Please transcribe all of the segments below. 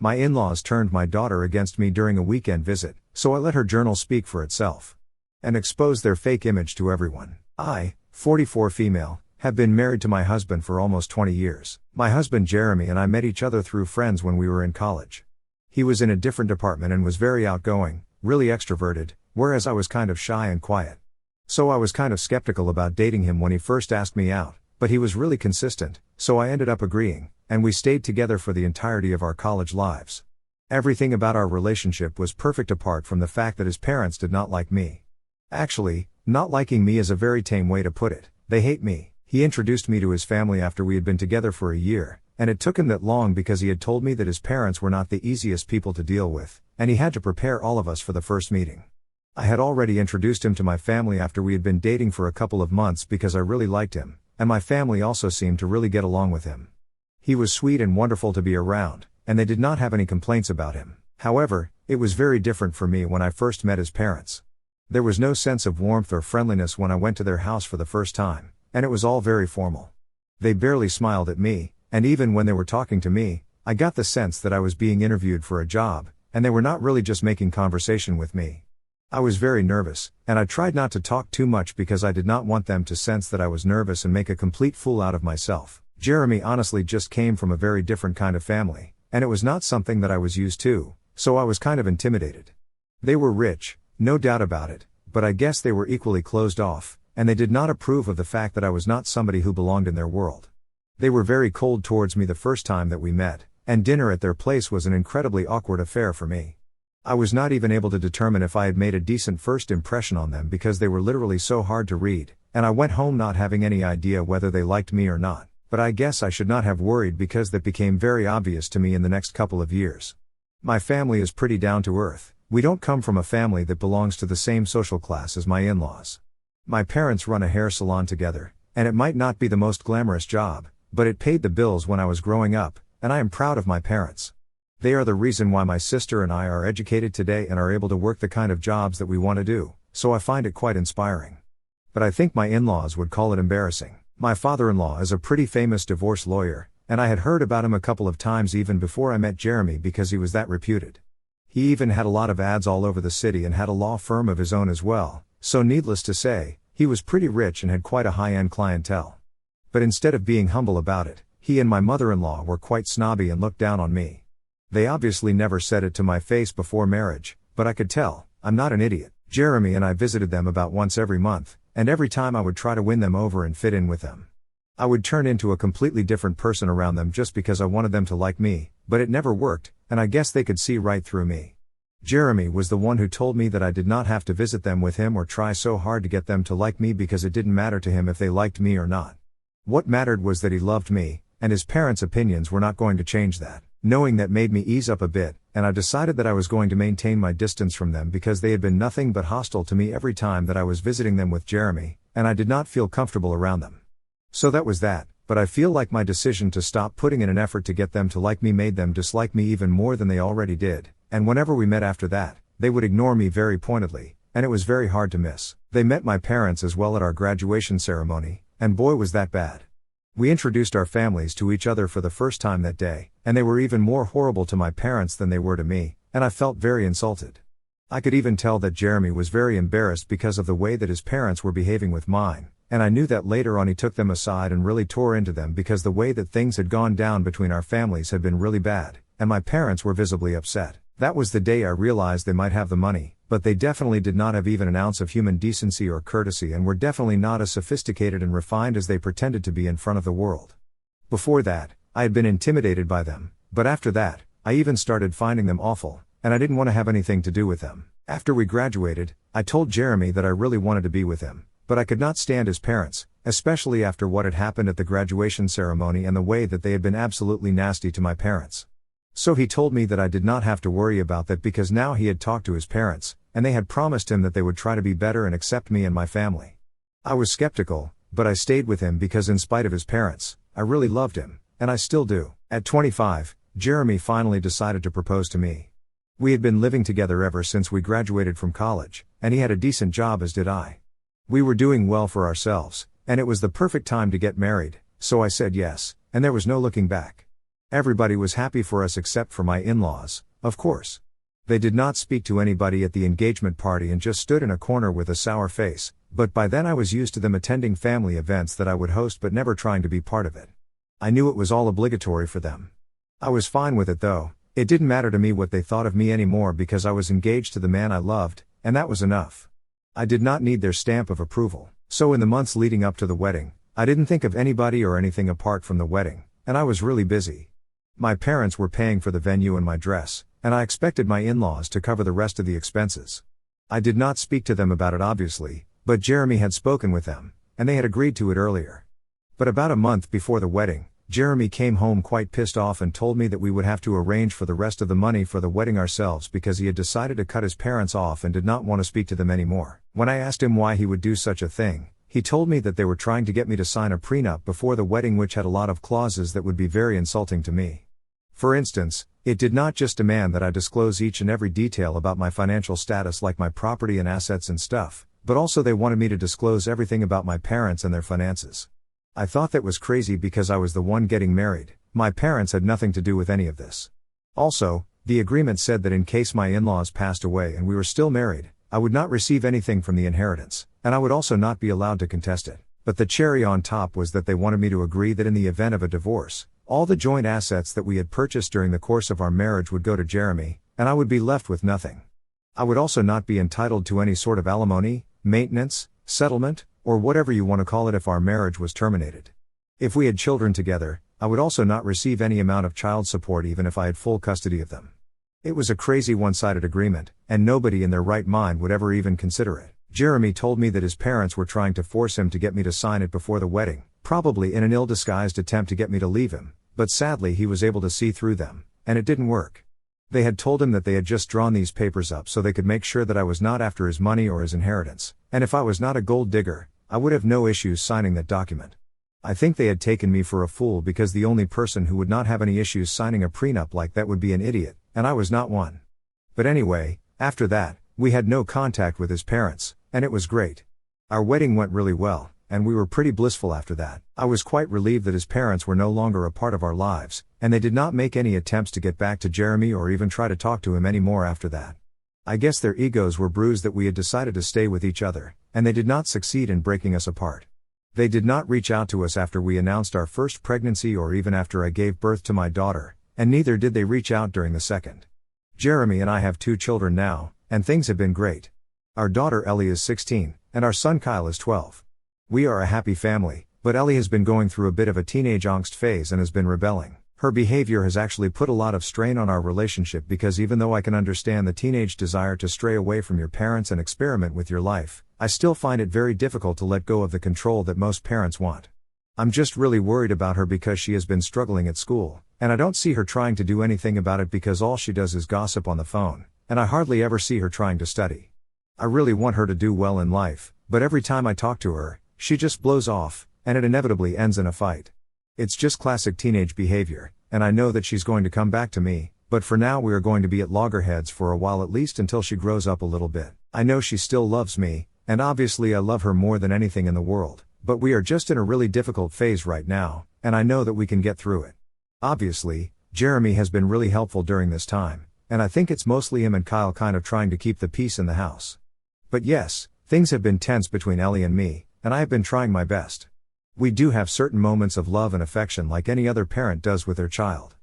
My in-laws turned my daughter against me during a weekend visit, so I let her journal speak for itself. And exposed their fake image to everyone. I, 44 female, have been married to my husband for almost 20 years. My husband Jeremy and I met each other through friends when we were in college. He was in a different department and was very outgoing, really extroverted, whereas I was kind of shy and quiet. So I was kind of skeptical about dating him when he first asked me out, but he was really consistent, so I ended up agreeing, and we stayed together for the entirety of our college lives. Everything about our relationship was perfect apart from the fact that his parents did not like me. Actually, not liking me is a very tame way to put it. They hate me. He introduced me to his family after we had been together for a year, and it took him that long because he had told me that his parents were not the easiest people to deal with, and he had to prepare all of us for the first meeting. I had already introduced him to my family after we had been dating for a couple of months because I really liked him, and my family also seemed to really get along with him. He was sweet and wonderful to be around, and they did not have any complaints about him. However, it was very different for me when I first met his parents. There was no sense of warmth or friendliness when I went to their house for the first time, and it was all very formal. They barely smiled at me, and even when they were talking to me, I got the sense that I was being interviewed for a job, and they were not really just making conversation with me. I was very nervous, and I tried not to talk too much because I did not want them to sense that I was nervous and make a complete fool out of myself. Jeremy honestly just came from a very different kind of family, and it was not something that I was used to, so I was kind of intimidated. They were rich, no doubt about it, but I guess they were equally closed off, and they did not approve of the fact that I was not somebody who belonged in their world. They were very cold towards me the first time that we met, and dinner at their place was an incredibly awkward affair for me. I was not even able to determine if I had made a decent first impression on them because they were literally so hard to read, and I went home not having any idea whether they liked me or not, but I guess I should not have worried because that became very obvious to me in the next couple of years. My family is pretty down to earth. We don't come from a family that belongs to the same social class as my in-laws. My parents run a hair salon together, and it might not be the most glamorous job, but it paid the bills when I was growing up, and I am proud of my parents. They are the reason why my sister and I are educated today and are able to work the kind of jobs that we want to do, so I find it quite inspiring. But I think my in-laws would call it embarrassing. My father-in-law is a pretty famous divorce lawyer, and I had heard about him a couple of times even before I met Jeremy because he was that reputed. He even had a lot of ads all over the city and had a law firm of his own as well, so needless to say, he was pretty rich and had quite a high-end clientele. But instead of being humble about it, he and my mother-in-law were quite snobby and looked down on me. They obviously never said it to my face before marriage, but I could tell. I'm not an idiot. Jeremy and I visited them about once every month, and every time I would try to win them over and fit in with them. I would turn into a completely different person around them just because I wanted them to like me, but it never worked, and I guess they could see right through me. Jeremy was the one who told me that I did not have to visit them with him or try so hard to get them to like me because it didn't matter to him if they liked me or not. What mattered was that he loved me, and his parents' opinions were not going to change that. Knowing that made me ease up a bit, and I decided that I was going to maintain my distance from them because they had been nothing but hostile to me every time that I was visiting them with Jeremy, and I did not feel comfortable around them. So that was that, but I feel like my decision to stop putting in an effort to get them to like me made them dislike me even more than they already did, and whenever we met after that, they would ignore me very pointedly, and it was very hard to miss. They met my parents as well at our graduation ceremony, and boy was that bad. We introduced our families to each other for the first time that day, and they were even more horrible to my parents than they were to me, and I felt very insulted. I could even tell that Jeremy was very embarrassed because of the way that his parents were behaving with mine, and I knew that later on he took them aside and really tore into them because the way that things had gone down between our families had been really bad, and my parents were visibly upset. That was the day I realized they might have the money, but they definitely did not have even an ounce of human decency or courtesy and were definitely not as sophisticated and refined as they pretended to be in front of the world. Before that, I had been intimidated by them, but after that, I even started finding them awful, and I didn't want to have anything to do with them. After we graduated, I told Jeremy that I really wanted to be with him, but I could not stand his parents, especially after what had happened at the graduation ceremony and the way that they had been absolutely nasty to my parents. So he told me that I did not have to worry about that because now he had talked to his parents, and they had promised him that they would try to be better and accept me and my family. I was skeptical, but I stayed with him because in spite of his parents, I really loved him, and I still do. At 25, Jeremy finally decided to propose to me. We had been living together ever since we graduated from college, and he had a decent job as did I. We were doing well for ourselves, and it was the perfect time to get married, so I said yes, and there was no looking back. Everybody was happy for us except for my in-laws, of course. They did not speak to anybody at the engagement party and just stood in a corner with a sour face, but by then I was used to them attending family events that I would host but never trying to be part of it. I knew it was all obligatory for them. I was fine with it though. It didn't matter to me what they thought of me anymore because I was engaged to the man I loved, and that was enough. I did not need their stamp of approval. So in the months leading up to the wedding, I didn't think of anybody or anything apart from the wedding, and I was really busy. My parents were paying for the venue and my dress, and I expected my in-laws to cover the rest of the expenses. I did not speak to them about it obviously, but Jeremy had spoken with them, and they had agreed to it earlier. But about a month before the wedding, Jeremy came home quite pissed off and told me that we would have to arrange for the rest of the money for the wedding ourselves because he had decided to cut his parents off and did not want to speak to them anymore. When I asked him why he would do such a thing, he told me that they were trying to get me to sign a prenup before the wedding which had a lot of clauses that would be very insulting to me. For instance, it did not just demand that I disclose each and every detail about my financial status like my property and assets and stuff, but also they wanted me to disclose everything about my parents and their finances. I thought that was crazy because I was the one getting married. My parents had nothing to do with any of this. Also, the agreement said that in case my in-laws passed away and we were still married, I would not receive anything from the inheritance, and I would also not be allowed to contest it. But the cherry on top was that they wanted me to agree that in the event of a divorce, all the joint assets that we had purchased during the course of our marriage would go to Jeremy, and I would be left with nothing. I would also not be entitled to any sort of alimony, maintenance, settlement, or whatever you want to call it if our marriage was terminated. If we had children together, I would also not receive any amount of child support even if I had full custody of them. It was a crazy one-sided agreement, and nobody in their right mind would ever even consider it. Jeremy told me that his parents were trying to force him to get me to sign it before the wedding, probably in an ill-disguised attempt to get me to leave him, but sadly he was able to see through them, and it didn't work. They had told him that they had just drawn these papers up so they could make sure that I was not after his money or his inheritance, and if I was not a gold digger, I would have no issues signing that document. I think they had taken me for a fool because the only person who would not have any issues signing a prenup like that would be an idiot, and I was not one. But anyway, after that, we had no contact with his parents, and it was great. Our wedding went really well, and we were pretty blissful after that. I was quite relieved that his parents were no longer a part of our lives, and they did not make any attempts to get back to Jeremy or even try to talk to him anymore after that. I guess their egos were bruised that we had decided to stay with each other, and they did not succeed in breaking us apart. They did not reach out to us after we announced our first pregnancy or even after I gave birth to my daughter, and neither did they reach out during the second. Jeremy and I have 2 children now, and things have been great. Our daughter Ellie is 16, and our son Kyle is 12. We are a happy family, but Ellie has been going through a bit of a teenage angst phase and has been rebelling. Her behavior has actually put a lot of strain on our relationship because even though I can understand the teenage desire to stray away from your parents and experiment with your life, I still find it very difficult to let go of the control that most parents want. I'm just really worried about her because she has been struggling at school, and I don't see her trying to do anything about it because all she does is gossip on the phone, and I hardly ever see her trying to study. I really want her to do well in life, but every time I talk to her, she just blows off, and it inevitably ends in a fight. It's just classic teenage behavior, and I know that she's going to come back to me, but for now we are going to be at loggerheads for a while at least until she grows up a little bit. I know she still loves me, and obviously I love her more than anything in the world, but we are just in a really difficult phase right now, and I know that we can get through it. Obviously, Jeremy has been really helpful during this time, and I think it's mostly him and Kyle kind of trying to keep the peace in the house. But yes, things have been tense between Ellie and me, and I have been trying my best. We do have certain moments of love and affection like any other parent does with their child.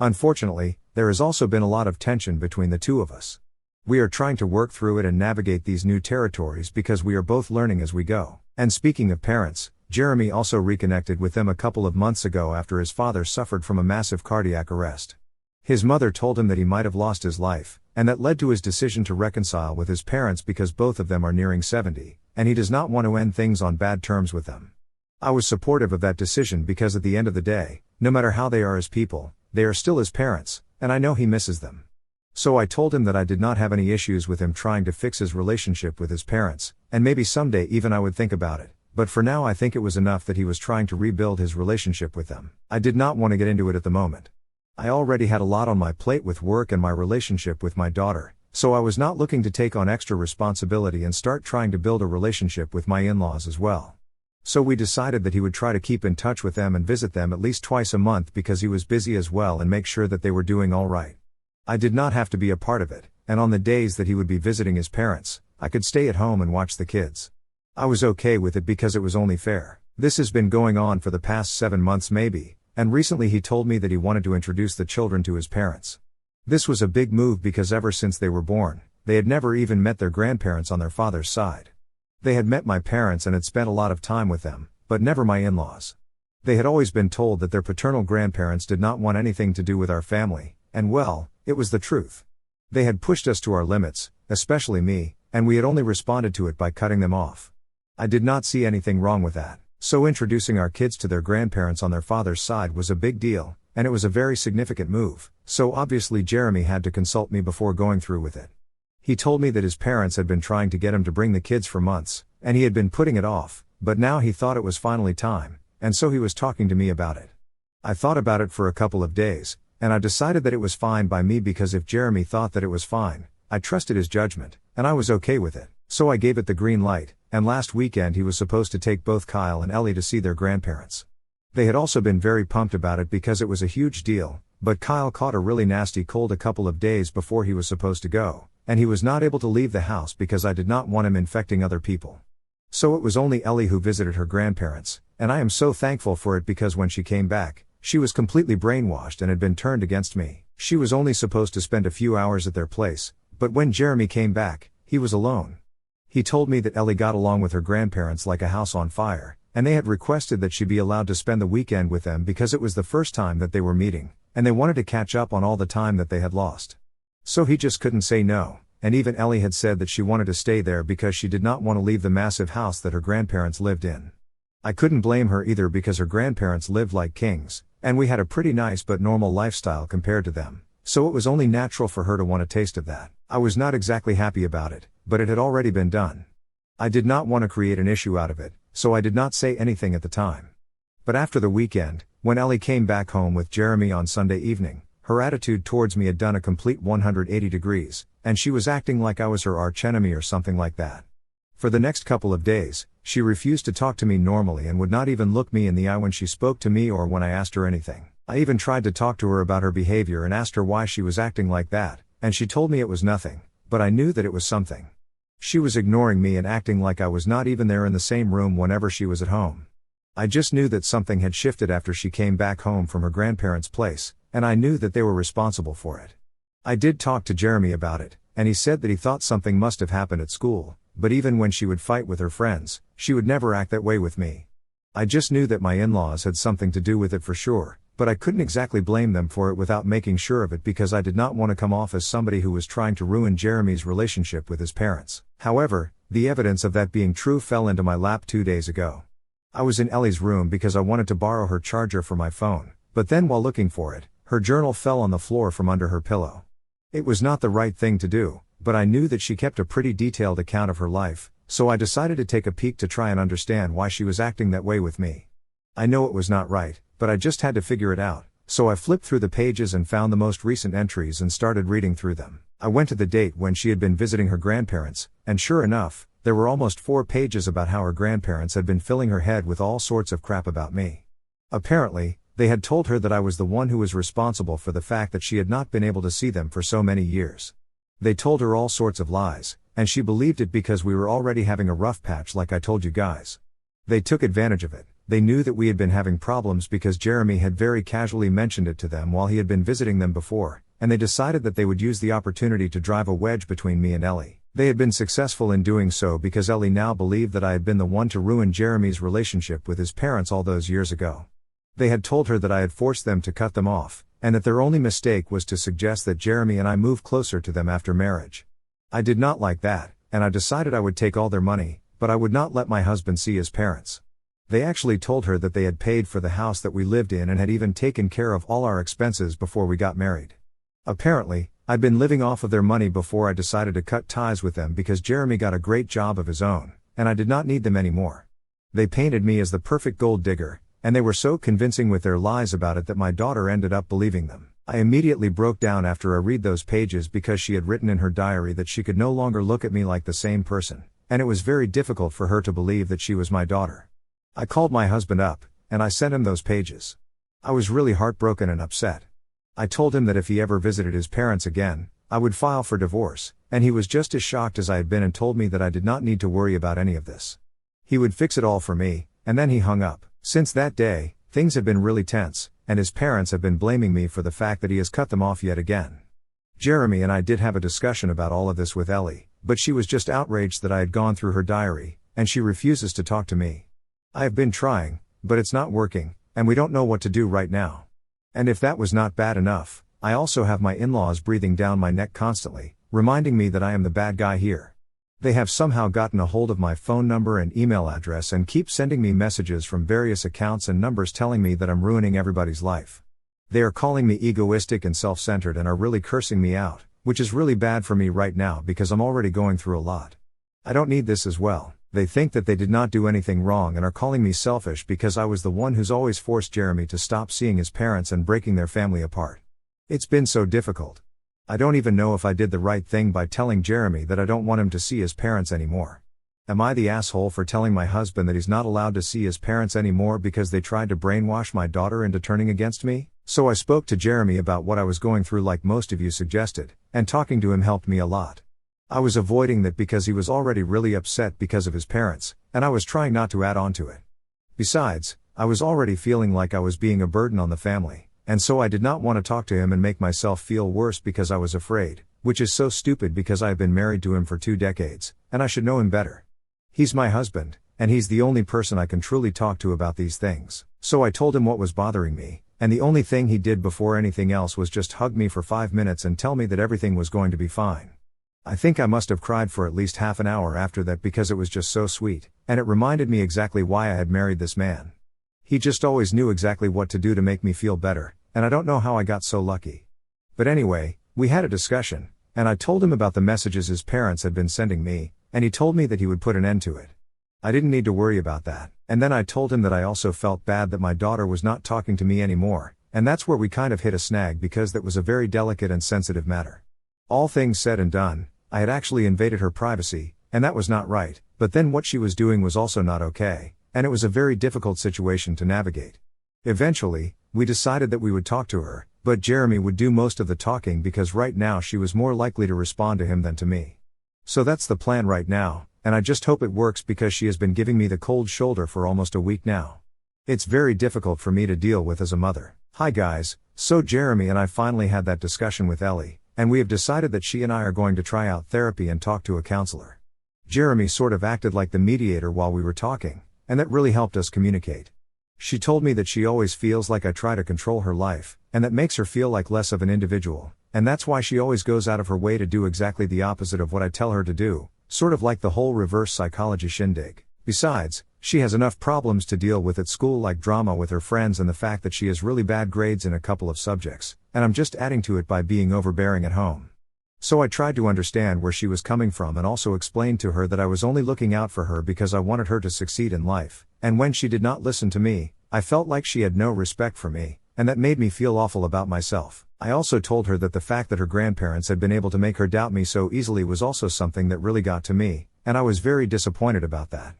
Unfortunately, there has also been a lot of tension between the two of us. We are trying to work through it and navigate these new territories because we are both learning as we go. And speaking of parents, Jeremy also reconnected with them a couple of months ago after his father suffered from a massive cardiac arrest. His mother told him that he might have lost his life, and that led to his decision to reconcile with his parents because both of them are nearing 70, and he does not want to end things on bad terms with them. I was supportive of that decision because at the end of the day, no matter how they are as people, they are still his parents, and I know he misses them. So I told him that I did not have any issues with him trying to fix his relationship with his parents, and maybe someday even I would think about it, but for now I think it was enough that he was trying to rebuild his relationship with them. I did not want to get into it at the moment. I already had a lot on my plate with work and my relationship with my daughter, so I was not looking to take on extra responsibility and start trying to build a relationship with my in-laws as well. So we decided that he would try to keep in touch with them and visit them at least twice a month because he was busy as well and make sure that they were doing all right. I did not have to be a part of it, and on the days that he would be visiting his parents, I could stay at home and watch the kids. I was okay with it because it was only fair. This has been going on for the past 7 months maybe, and recently he told me that he wanted to introduce the children to his parents. This was a big move because ever since they were born, they had never even met their grandparents on their father's side. They had met my parents and had spent a lot of time with them, but never my in-laws. They had always been told that their paternal grandparents did not want anything to do with our family, and well, it was the truth. They had pushed us to our limits, especially me, and we had only responded to it by cutting them off. I did not see anything wrong with that, so introducing our kids to their grandparents on their father's side was a big deal, and it was a very significant move, so obviously Jeremy had to consult me before going through with it. He told me that his parents had been trying to get him to bring the kids for months, and he had been putting it off, but now he thought it was finally time, and so he was talking to me about it. I thought about it for a couple of days, and I decided that it was fine by me because if Jeremy thought that it was fine, I trusted his judgment, and I was okay with it, so I gave it the green light, and last weekend he was supposed to take both Kyle and Ellie to see their grandparents. They had also been very pumped about it because it was a huge deal, but Kyle caught a really nasty cold a couple of days before he was supposed to go, and he was not able to leave the house because I did not want him infecting other people. So it was only Ellie who visited her grandparents, and I am so thankful for it because when she came back, she was completely brainwashed and had been turned against me. She was only supposed to spend a few hours at their place, but when Jeremy came back, he was alone. He told me that Ellie got along with her grandparents like a house on fire, and they had requested that she be allowed to spend the weekend with them because it was the first time that they were meeting, and they wanted to catch up on all the time that they had lost. So he just couldn't say no, and even Ellie had said that she wanted to stay there because she did not want to leave the massive house that her grandparents lived in. I couldn't blame her either because her grandparents lived like kings, and we had a pretty nice but normal lifestyle compared to them, so it was only natural for her to want a taste of that. I was not exactly happy about it, but it had already been done. I did not want to create an issue out of it, so I did not say anything at the time. But after the weekend, when Ellie came back home with Jeremy on Sunday evening, her attitude towards me had done a complete 180 degrees, and she was acting like I was her archenemy or something like that. For the next couple of days, she refused to talk to me normally and would not even look me in the eye when she spoke to me or when I asked her anything. I even tried to talk to her about her behavior and asked her why she was acting like that, and she told me it was nothing, but I knew that it was something. She was ignoring me and acting like I was not even there in the same room whenever she was at home. I just knew that something had shifted after she came back home from her grandparents' place, and I knew that they were responsible for it. I did talk to Jeremy about it, and he said that he thought something must have happened at school, but even when she would fight with her friends, she would never act that way with me. I just knew that my in-laws had something to do with it for sure, but I couldn't exactly blame them for it without making sure of it because I did not want to come off as somebody who was trying to ruin Jeremy's relationship with his parents. However, the evidence of that being true fell into my lap 2 days ago. I was in Ellie's room because I wanted to borrow her charger for my phone, but then while looking for it, her journal fell on the floor from under her pillow. It was not the right thing to do, but I knew that she kept a pretty detailed account of her life, so I decided to take a peek to try and understand why she was acting that way with me. I know it was not right, but I just had to figure it out, so I flipped through the pages and found the most recent entries and started reading through them. I went to the date when she had been visiting her grandparents, and sure enough, there were almost 4 pages about how her grandparents had been filling her head with all sorts of crap about me. Apparently, they had told her that I was the one who was responsible for the fact that she had not been able to see them for so many years. They told her all sorts of lies, and she believed it because we were already having a rough patch like I told you guys. They took advantage of it. They knew that we had been having problems because Jeremy had very casually mentioned it to them while he had been visiting them before, and they decided that they would use the opportunity to drive a wedge between me and Ellie. They had been successful in doing so because Ellie now believed that I had been the one to ruin Jeremy's relationship with his parents all those years ago. They had told her that I had forced them to cut them off, and that their only mistake was to suggest that Jeremy and I move closer to them after marriage. I did not like that, and I decided I would take all their money, but I would not let my husband see his parents. They actually told her that they had paid for the house that we lived in and had even taken care of all our expenses before we got married. Apparently, I'd been living off of their money before I decided to cut ties with them because Jeremy got a great job of his own, and I did not need them anymore. They painted me as the perfect gold digger, and they were so convincing with their lies about it that my daughter ended up believing them. I immediately broke down after I read those pages because she had written in her diary that she could no longer look at me like the same person, and it was very difficult for her to believe that she was my daughter. I called my husband up, and I sent him those pages. I was really heartbroken and upset. I told him that if he ever visited his parents again, I would file for divorce, and he was just as shocked as I had been and told me that I did not need to worry about any of this. He would fix it all for me, and then he hung up. Since that day, things have been really tense, and his parents have been blaming me for the fact that he has cut them off yet again. Jeremy and I did have a discussion about all of this with Ellie, but she was just outraged that I had gone through her diary, and she refuses to talk to me. I have been trying, but it's not working, and we don't know what to do right now. And if that was not bad enough, I also have my in-laws breathing down my neck constantly, reminding me that I am the bad guy here. They have somehow gotten a hold of my phone number and email address and keep sending me messages from various accounts and numbers telling me that I'm ruining everybody's life. They are calling me egoistic and self-centered and are really cursing me out, which is really bad for me right now because I'm already going through a lot. I don't need this as well. They think that they did not do anything wrong and are calling me selfish because I was the one who's always forced Jeremy to stop seeing his parents and breaking their family apart. It's been so difficult. I don't even know if I did the right thing by telling Jeremy that I don't want him to see his parents anymore. Am I the asshole for telling my husband that he's not allowed to see his parents anymore because they tried to brainwash my daughter into turning against me? So I spoke to Jeremy about what I was going through like most of you suggested, and talking to him helped me a lot. I was avoiding that because he was already really upset because of his parents, and I was trying not to add on to it. Besides, I was already feeling like I was being a burden on the family, and so I did not want to talk to him and make myself feel worse because I was afraid, which is so stupid because I have been married to him for 2 decades, and I should know him better. He's my husband, and he's the only person I can truly talk to about these things. So I told him what was bothering me, and the only thing he did before anything else was just hug me for 5 minutes and tell me that everything was going to be fine. I think I must have cried for at least half an hour after that because it was just so sweet, and it reminded me exactly why I had married this man. He just always knew exactly what to do to make me feel better, and I don't know how I got so lucky. But anyway, we had a discussion, and I told him about the messages his parents had been sending me, and he told me that he would put an end to it. I didn't need to worry about that, and then I told him that I also felt bad that my daughter was not talking to me anymore, and that's where we kind of hit a snag because that was a very delicate and sensitive matter. All things said and done, I had actually invaded her privacy, and that was not right, but then what she was doing was also not okay, and it was a very difficult situation to navigate. Eventually, we decided that we would talk to her, but Jeremy would do most of the talking because right now she was more likely to respond to him than to me. So that's the plan right now, and I just hope it works because she has been giving me the cold shoulder for almost a week now. It's very difficult for me to deal with as a mother. Hi guys, so Jeremy and I finally had that discussion with Ellie, and we have decided that she and I are going to try out therapy and talk to a counselor. Jeremy sort of acted like the mediator while we were talking, and that really helped us communicate. She told me that she always feels like I try to control her life, and that makes her feel like less of an individual, and that's why she always goes out of her way to do exactly the opposite of what I tell her to do, sort of like the whole reverse psychology shindig. Besides, she has enough problems to deal with at school like drama with her friends and the fact that she has really bad grades in a couple of subjects, and I'm just adding to it by being overbearing at home. So I tried to understand where she was coming from and also explained to her that I was only looking out for her because I wanted her to succeed in life, and when she did not listen to me, I felt like she had no respect for me, and that made me feel awful about myself. I also told her that the fact that her grandparents had been able to make her doubt me so easily was also something that really got to me, and I was very disappointed about that.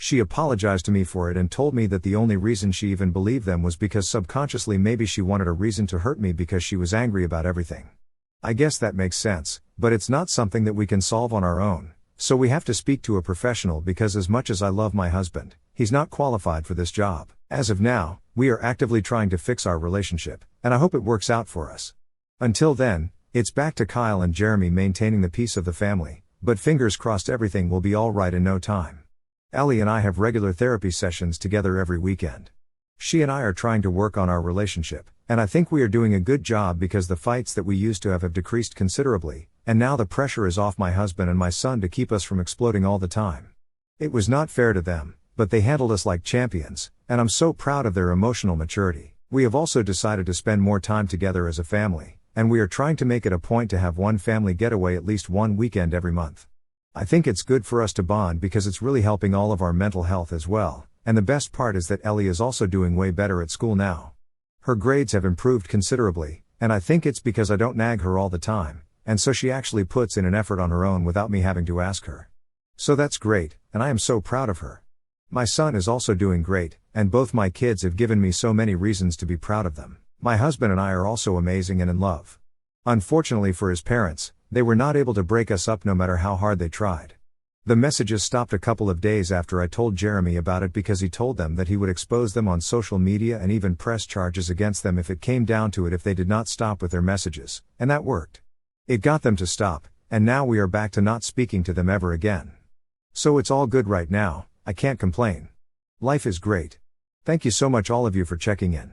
She apologized to me for it and told me that the only reason she even believed them was because subconsciously maybe she wanted a reason to hurt me because she was angry about everything. I guess that makes sense, but it's not something that we can solve on our own, so we have to speak to a professional because as much as I love my husband, he's not qualified for this job. As of now, we are actively trying to fix our relationship, and I hope it works out for us. Until then, it's back to Kyle and Jeremy maintaining the peace of the family, but fingers crossed everything will be alright in no time. Ellie and I have regular therapy sessions together every weekend. She and I are trying to work on our relationship, and I think we are doing a good job because the fights that we used to have decreased considerably, and now the pressure is off my husband and my son to keep us from exploding all the time. It was not fair to them, but they handled us like champions, and I'm so proud of their emotional maturity. We have also decided to spend more time together as a family, and we are trying to make it a point to have one family getaway at least one weekend every month. I think it's good for us to bond because it's really helping all of our mental health as well, and the best part is that Ellie is also doing way better at school now. Her grades have improved considerably, and I think it's because I don't nag her all the time, and so she actually puts in an effort on her own without me having to ask her. So that's great, and I am so proud of her. My son is also doing great, and both my kids have given me so many reasons to be proud of them. My husband and I are also amazing and in love. Unfortunately for his parents, they were not able to break us up no matter how hard they tried. The messages stopped a couple of days after I told Jeremy about it because he told them that he would expose them on social media and even press charges against them if it came down to it if they did not stop with their messages, and that worked. It got them to stop, and now we are back to not speaking to them ever again. So it's all good right now, I can't complain. Life is great. Thank you so much all of you for checking in.